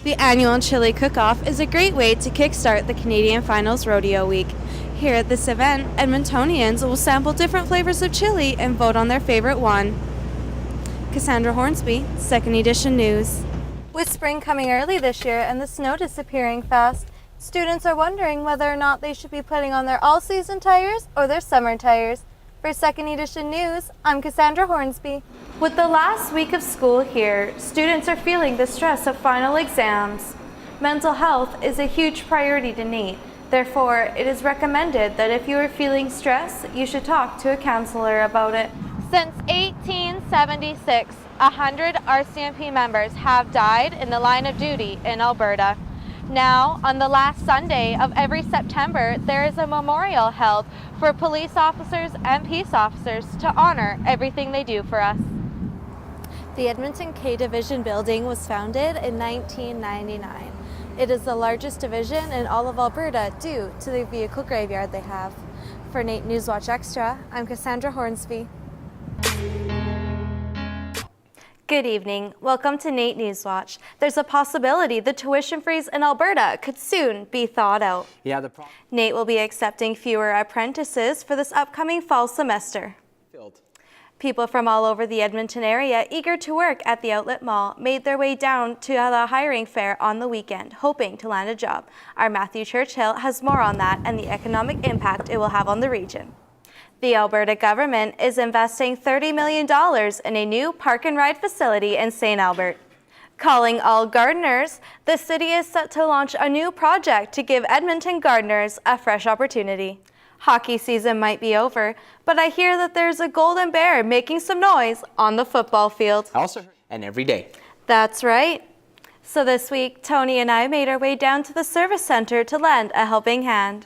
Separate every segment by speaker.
Speaker 1: The annual Chili Cook-Off is a great way to kickstart the Canadian Finals Rodeo Week. Here at this event, Edmontonians will sample different flavors of chili and vote on their favorite one. Kassandra Hornsby, 2nd Edition News. With spring coming early this year and the snow disappearing fast, students are wondering whether or not they should be putting on their all-season tires or their summer tires. For 2nd Edition News, I'm Kassandra Hornsby. With the last week of school here, students are feeling the stress of final exams. Mental health is a huge priority to Nate. Therefore, it is recommended that if you are feeling stress, you should talk to a counselor about it. Since 1876, 100 RCMP members have died in the line of duty in Alberta. Now, on the last Sunday of every September, there is a memorial held for police officers and peace officers to honor everything they do for us. The Edmonton K Division building was founded in 1999. It is the largest division in all of Alberta due to the vehicle graveyard they have. For Nate Newswatch Extra, I'm Kassandra Hornsby. Good evening. Welcome to Nate Newswatch. There's a possibility the tuition freeze in Alberta could soon be thawed out. Nate will be accepting fewer apprentices for this upcoming fall semester. People from all over the Edmonton area eager to work at the Outlet Mall made their way down to the hiring fair on the weekend, hoping to land a job. Our Matthew Churchill has more on that and the economic impact it will have on the region. The Alberta government is investing $30 million in a new park and ride facility in St. Albert. Calling all gardeners, the city is set to launch a new project to give Edmonton gardeners a fresh opportunity. Hockey season might be over, but I hear that there's a golden bear making some noise on the football field.
Speaker 2: And every day.
Speaker 1: That's right. So this week, Tony and I made our way down to the service center to lend a helping hand.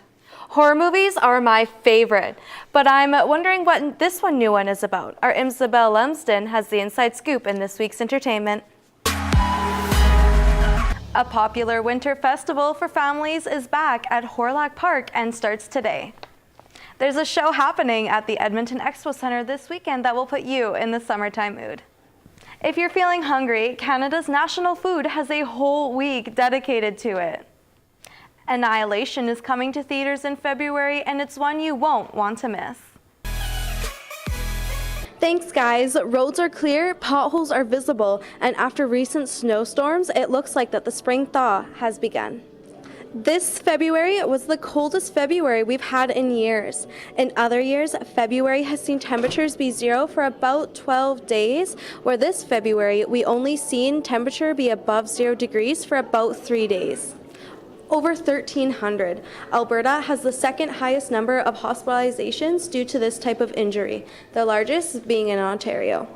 Speaker 1: Horror movies are my favorite, but I'm wondering what this new one is about. Our Isabel Lumsden has the inside scoop in this week's entertainment. A popular winter festival for families is back at Horlock Park and starts today. There's a show happening at the Edmonton Expo Centre this weekend that will put you in the summertime mood. If you're feeling hungry, Canada's national food has a whole week dedicated to it. Annihilation is coming to theaters in February, and it's one you won't want to miss. Thanks, guys. Roads are clear, potholes are visible, and after recent snowstorms, it looks like that the spring thaw has begun. This February was the coldest February we've had in years. In other years, February has seen temperatures be zero for about 12 days, where this February we only seen temperature be above 0 degrees for about 3 days. Over 1,300. Alberta has the second highest number of hospitalizations due to this type of injury, the largest being in Ontario.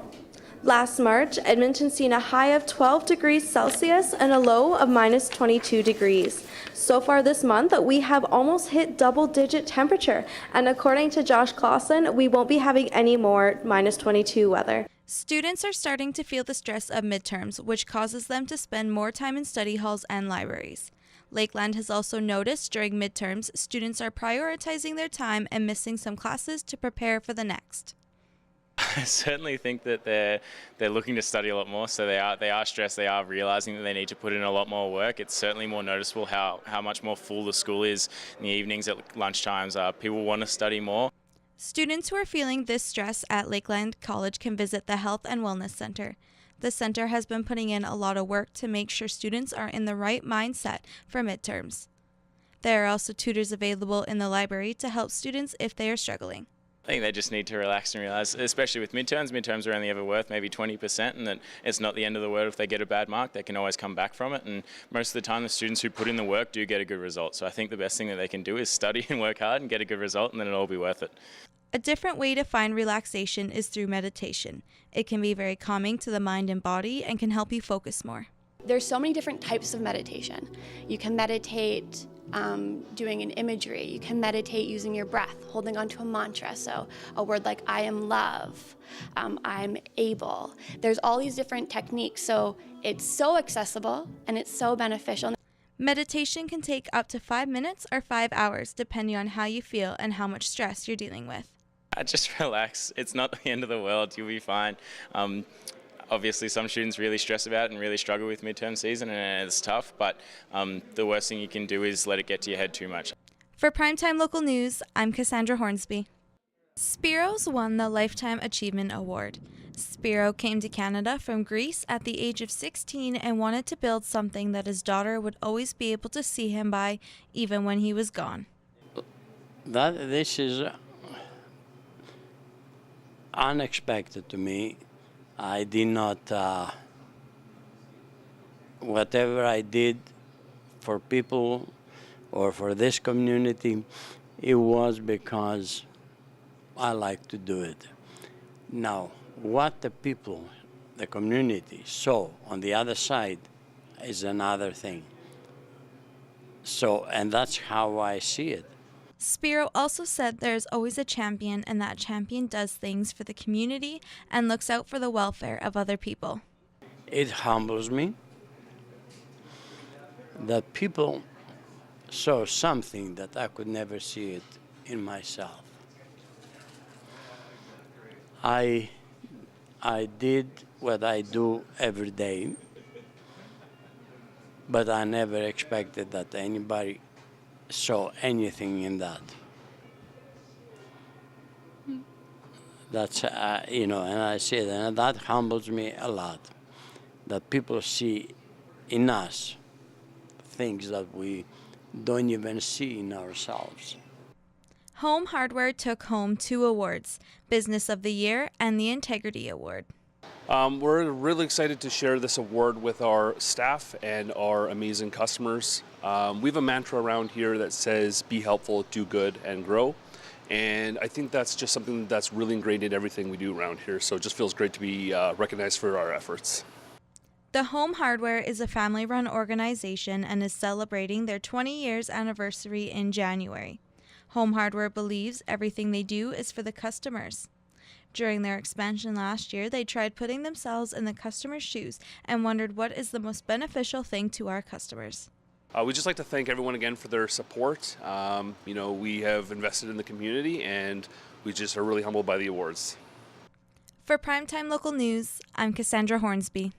Speaker 1: Last March, Edmonton seen a high of 12 degrees Celsius and a low of minus 22 degrees. So far this month, we have almost hit double-digit temperature, and according to Josh Clausen, we won't be having any more minus 22 weather. Students are starting to feel the stress of midterms, which causes them to spend more time in study halls and libraries. Lakeland has also noticed during midterms, students are prioritizing their time and missing some classes to prepare for the next.
Speaker 3: I certainly think that they're looking to study a lot more, so they are stressed. They are realizing that they need to put in a lot more work. It's certainly more noticeable how much more full the school is in the evenings at lunchtimes. People want to study more.
Speaker 1: Students who are feeling this stress at Lakeland College can visit the Health and Wellness Center. The center has been putting in a lot of work to make sure students are in the right mindset for midterms. There are also tutors available in the library to help students if they are struggling.
Speaker 3: I think they just need to relax and realize, especially with midterms are only ever worth maybe 20%, and that it's not the end of the world if they get a bad mark. They can always come back from it, and most of the time the students who put in the work do get a good result. So I think the best thing that they can do is study and work hard and get a good result, and then it'll all be worth it.
Speaker 1: A different way to find relaxation is through meditation. It can be very calming to the mind and body and can help you focus more.
Speaker 4: There's so many different types of meditation. You can meditate doing an imagery. You can meditate using your breath, holding onto a mantra. So a word like I am love, I'm able. There's all these different techniques. So it's so accessible and it's so beneficial.
Speaker 1: Meditation can take up to 5 minutes or 5 hours, depending on how you feel and how much stress you're dealing with.
Speaker 3: Just relax. It's not the end of the world. You'll be fine. Obviously, some students really stress about it and really struggle with midterm season, and it's tough, but the worst thing you can do is let it get to your head too much.
Speaker 1: For Primetime Local News, I'm Kassandra Hornsby. Spiros won the Lifetime Achievement Award. Spiro came to Canada from Greece at the age of 16 and wanted to build something that his daughter would always be able to see him by, even when he was gone.
Speaker 2: This is unexpected to me. I did not, whatever I did for people or for this community, it was because I like to do it. Now, what the people, the community saw on the other side is another thing. So, and that's how I see it.
Speaker 1: Spiro also said there's always a champion, and that champion does things for the community and looks out for the welfare of other people.
Speaker 2: It humbles me that people saw something that I could never see it in myself. I did what I do every day, but I never expected that anybody saw anything in that. That's, and I see it, and that humbles me a lot, that people see in us things that we don't even see in ourselves.
Speaker 1: Home Hardware took home 2 awards, Business of the Year and the Integrity Award.
Speaker 5: We're really excited to share this award with our staff and our amazing customers. We have a mantra around here that says, be helpful, do good, and grow. And I think that's just something that's really ingrained in everything we do around here. So it just feels great to be recognized for our efforts.
Speaker 1: The Home Hardware is a family-run organization and is celebrating their 20 years anniversary in January. Home Hardware believes everything they do is for the customers. During their expansion last year, they tried putting themselves in the customer's shoes and wondered what is the most beneficial thing to our customers.
Speaker 5: We'd just like to thank everyone again for their support. We have invested in the community, and we just are really humbled by the awards.
Speaker 1: For Primetime Local News, I'm Kassandra Hornsby.